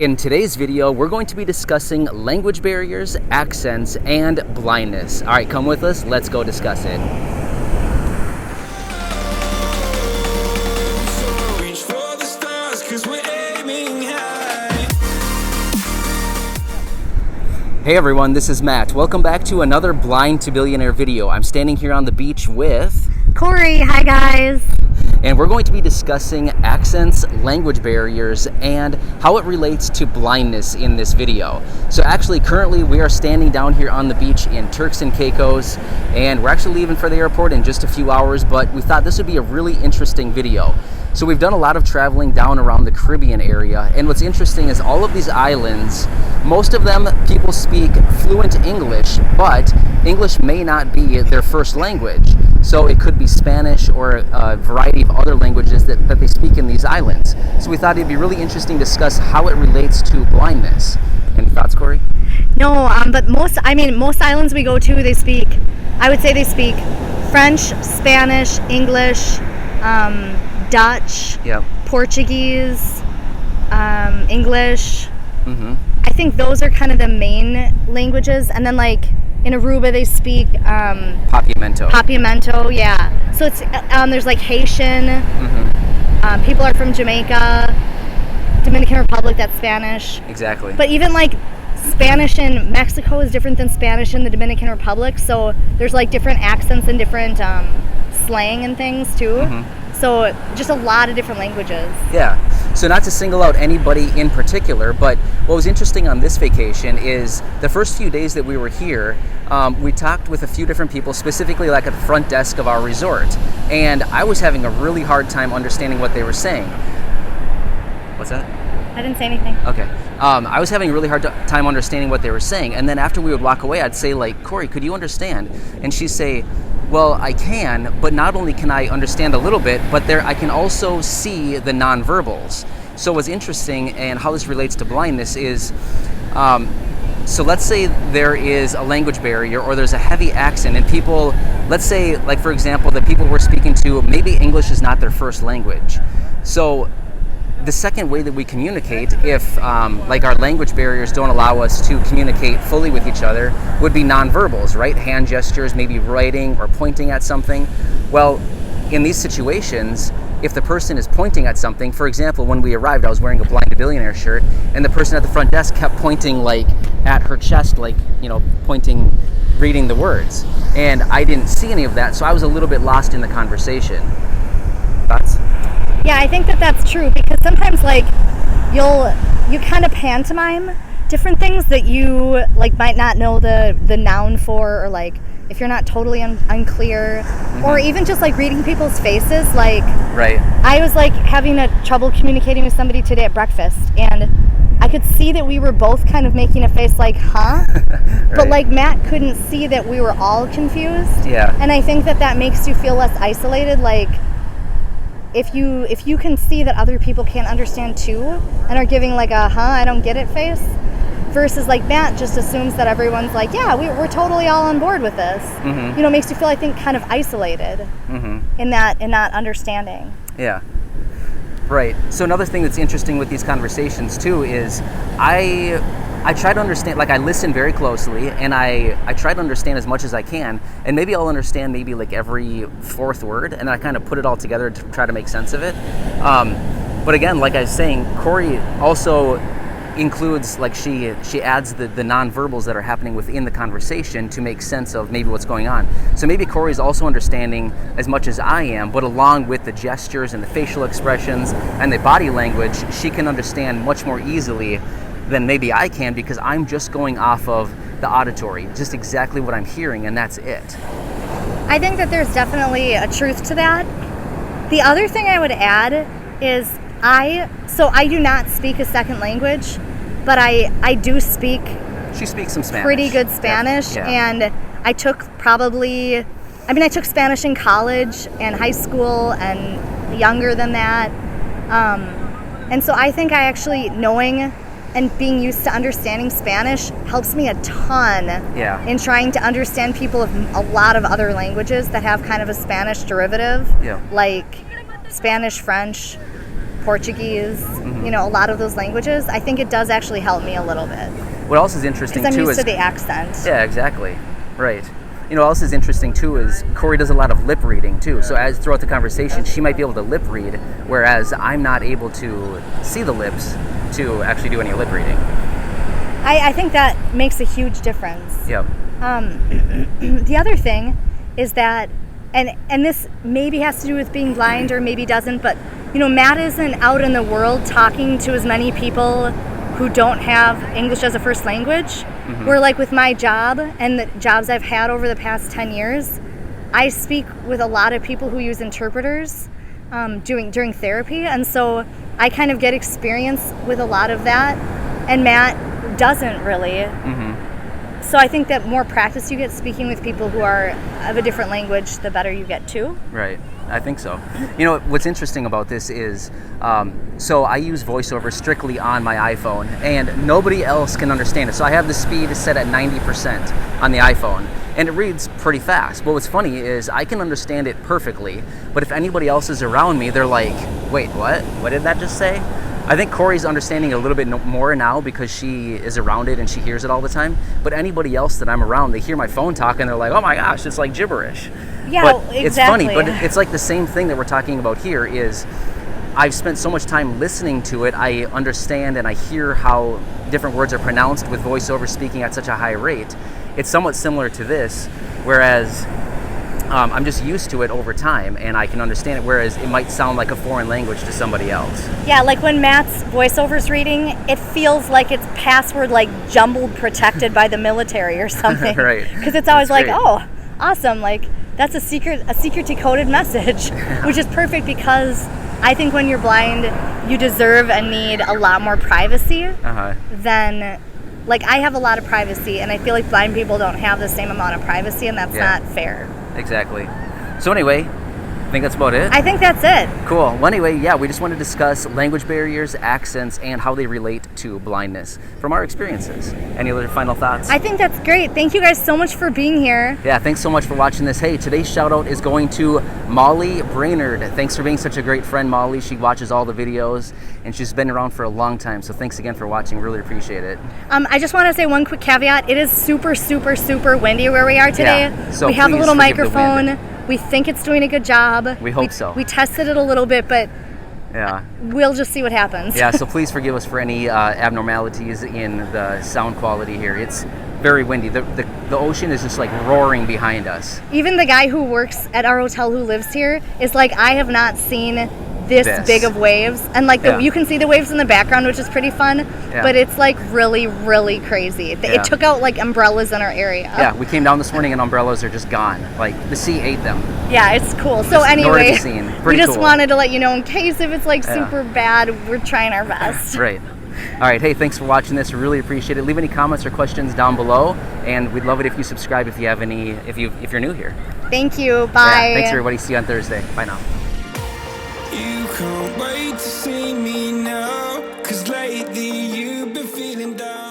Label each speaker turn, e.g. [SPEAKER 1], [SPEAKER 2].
[SPEAKER 1] In today's video, we're going to be discussing language barriers, accents, and blindness. All right, come with us. Let's go discuss it. Hey everyone, this is Matt. Welcome back to another Blind to Billionaire video. I'm standing here on the beach with
[SPEAKER 2] Corey. Hi guys.
[SPEAKER 1] And we're going to be discussing accents, language barriers, and how it relates to blindness in this video. So actually, currently we are standing down here on the beach in Turks and Caicos, and we're actually leaving for the airport in just a few hours, but we thought this would be a really interesting video. So we've done a lot of traveling down around the Caribbean area, and what's interesting is all of these islands, most of them people speak fluent English, but English may not be their first language. So it could be Spanish or a variety of other languages that they speak in these islands. So we thought it'd be really interesting to discuss how it relates to blindness. Any thoughts, Corey?
[SPEAKER 2] No, but most islands we go to, I would say they speak French, Spanish, English, Dutch,
[SPEAKER 1] yep.
[SPEAKER 2] Portuguese, English.
[SPEAKER 1] Mm-hmm.
[SPEAKER 2] I think those are kind of the main languages, and then like in Aruba they speak Papiamento, yeah. So it's there's like Haitian.
[SPEAKER 1] Mm-hmm.
[SPEAKER 2] People are from Jamaica, Dominican Republic. That's Spanish.
[SPEAKER 1] Exactly.
[SPEAKER 2] But even like Spanish in Mexico is different than Spanish in the Dominican Republic. So there's like different accents and different slang and things too.
[SPEAKER 1] Mm-hmm.
[SPEAKER 2] So just a lot of different languages.
[SPEAKER 1] Yeah. So not to single out anybody in particular, but what was interesting on this vacation is the first few days that we were here, we talked with a few different people, specifically like at the front desk of our resort, and I was having a really hard time understanding what they were saying. What's that?
[SPEAKER 2] I didn't say anything.
[SPEAKER 1] Okay. I was having a really hard time understanding what they were saying, and then after we would walk away, I'd say like, Corey, could you understand? And she'd say, well, I can, but not only can I understand a little bit, but I can also see the nonverbals. So what's interesting and how this relates to blindness is, so let's say there is a language barrier or there's a heavy accent and people, let's say, like for example, the people we're speaking to, maybe English is not their first language. So the second way that we communicate, if like our language barriers don't allow us to communicate fully with each other, would be nonverbals, right? Hand gestures, maybe writing or pointing at something. Well, in these situations, if the person is pointing at something, for example, when we arrived, I was wearing a Blindtobillionaire shirt, and the person at the front desk kept pointing like at her chest, like, pointing, reading the words. And I didn't see any of that, so I was a little bit lost in the conversation. Thoughts?
[SPEAKER 2] Yeah, I think that's true, because sometimes like you kind of pantomime different things that you like might not know the noun for, or like if you're not totally unclear, mm-hmm. or even just like reading people's faces. Like,
[SPEAKER 1] right.
[SPEAKER 2] I was like having trouble communicating with somebody today at breakfast, and I could see that we were both kind of making a face like, huh? Right. But like Matt couldn't see that we were all confused.
[SPEAKER 1] Yeah.
[SPEAKER 2] And I think that makes you feel less isolated. Like, if you can see that other people can't understand too and are giving like a I don't get it face, versus like Matt just assumes that everyone's like, yeah, we're totally all on board with this. Mm-hmm. Makes you feel, I think, kind of isolated. Mm-hmm. in that understanding.
[SPEAKER 1] Yeah. Right. So another thing that's interesting with these conversations too is I try to understand, like I listen very closely, and I try to understand as much as I can, and maybe I'll understand maybe like every fourth word, and then I kind of put it all together to try to make sense of it. But again, like I was saying, Corey also includes, like she adds the nonverbals that are happening within the conversation to make sense of maybe what's going on. So maybe Corey's also understanding as much as I am, but along with the gestures and the facial expressions and the body language, she can understand much more easily than maybe I can, because I'm just going off of the auditory, just exactly what I'm hearing, and that's it.
[SPEAKER 2] I think that there's definitely a truth to that. The other thing I would add is I do not speak a second language, but I do speak.
[SPEAKER 1] She speaks some Spanish.
[SPEAKER 2] Pretty good Spanish, yeah. And I took Spanish in college and high school and younger than that, and so I think I actually knowing and being used to understanding Spanish helps me a ton in trying to understand people of a lot of other languages that have kind of a Spanish derivative, like Spanish, French, Portuguese, you know, a lot of those languages, I think it does actually help me a little bit.
[SPEAKER 1] What else is interesting
[SPEAKER 2] Because I'm
[SPEAKER 1] too
[SPEAKER 2] used
[SPEAKER 1] is
[SPEAKER 2] to the accent.
[SPEAKER 1] yeah, exactly, right. You know, what else is interesting too is Corey does a lot of lip reading too. So as throughout the conversation, she might be able to lip read, whereas I'm not able to see the lips to actually do any lip reading.
[SPEAKER 2] I think that makes a huge difference.
[SPEAKER 1] Yep.
[SPEAKER 2] The other thing is that, and this maybe has to do with being blind or maybe doesn't, but you know, Matt isn't out in the world talking to as many people who don't have English as a first language. Where like with my job and the jobs I've had over the past 10 years, I speak with a lot of people who use interpreters during therapy, and so I kind of get experience with a lot of that, and Matt doesn't really. So I think that more practice you get speaking with people who are of a different language, the better you get too.
[SPEAKER 1] Right. I think so. You know, what's interesting about this is, so I use VoiceOver strictly on my iPhone, and nobody else can understand it. So I have the speed set at 90% on the iPhone, and it reads pretty fast. But what's funny is I can understand it perfectly, but if anybody else is around me, they're like, wait, what? What did that just say? I think Corey's understanding it a little bit more now because she is around it and she hears it all the time. But anybody else that I'm around, they hear my phone talk and they're like, oh my gosh, it's like gibberish.
[SPEAKER 2] Yeah,
[SPEAKER 1] but
[SPEAKER 2] exactly.
[SPEAKER 1] It's funny, but it's like the same thing that we're talking about here is I've spent so much time listening to it, I understand and I hear how different words are pronounced with VoiceOver speaking at such a high rate. It's somewhat similar to this, whereas I'm just used to it over time and I can understand it, whereas it might sound like a foreign language to somebody else.
[SPEAKER 2] Yeah, like when Matt's VoiceOver's reading, it feels like it's password like jumbled protected by the military or something.
[SPEAKER 1] Right.
[SPEAKER 2] Because it's always
[SPEAKER 1] That's
[SPEAKER 2] like,
[SPEAKER 1] great.
[SPEAKER 2] oh, awesome, like that's a secret decoded message, which is perfect because I think when you're blind, you deserve and need a lot more privacy than, like I have a lot of privacy and I feel like blind people don't have the same amount of privacy and that's not fair.
[SPEAKER 1] Exactly. So anyway, I think that's about it.
[SPEAKER 2] I think that's it.
[SPEAKER 1] Cool. Well, anyway, yeah, we just want to discuss language barriers, accents, and how they relate to blindness from our experiences. Any other final thoughts?
[SPEAKER 2] I think that's great. Thank you guys so much for being here.
[SPEAKER 1] Yeah, thanks so much for watching this. Hey, today's shout out is going to Molly Brainerd. Thanks for being such a great friend, Molly. She watches all the videos and she's been around for a long time. So thanks again for watching. Really appreciate it.
[SPEAKER 2] I just want to say one quick caveat. It is super, super, super windy where we are today.
[SPEAKER 1] Yeah, so
[SPEAKER 2] we have a
[SPEAKER 1] please
[SPEAKER 2] little
[SPEAKER 1] forgive the
[SPEAKER 2] microphone.
[SPEAKER 1] wind.
[SPEAKER 2] We think it's doing a good job.
[SPEAKER 1] We hope so.
[SPEAKER 2] We tested it a little bit, but
[SPEAKER 1] yeah,
[SPEAKER 2] we'll just see what happens.
[SPEAKER 1] Yeah, so please forgive us for any abnormalities in the sound quality here. It's very windy. The ocean is just like roaring behind us.
[SPEAKER 2] Even the guy who works at our hotel who lives here is like, I have not seen this big of waves, and like you can see the waves in the background, which is pretty fun, but it's like really, really crazy. It took out like umbrellas in our area.
[SPEAKER 1] Yeah, we came down this morning and umbrellas are just gone. Like the sea ate them.
[SPEAKER 2] Yeah, it's cool. So anyway, we just
[SPEAKER 1] cool.
[SPEAKER 2] wanted to let you know in case if it's like super bad, we're trying our best.
[SPEAKER 1] Right. All right, hey, thanks for watching this. We really appreciate it. Leave any comments or questions down below, and we'd love it if you subscribe if you have any, if you're new here.
[SPEAKER 2] Thank you. Bye.
[SPEAKER 1] Yeah, thanks everybody. See you on Thursday. Bye now.
[SPEAKER 3] You can't wait to see me now, 'cause lately you've been feeling down.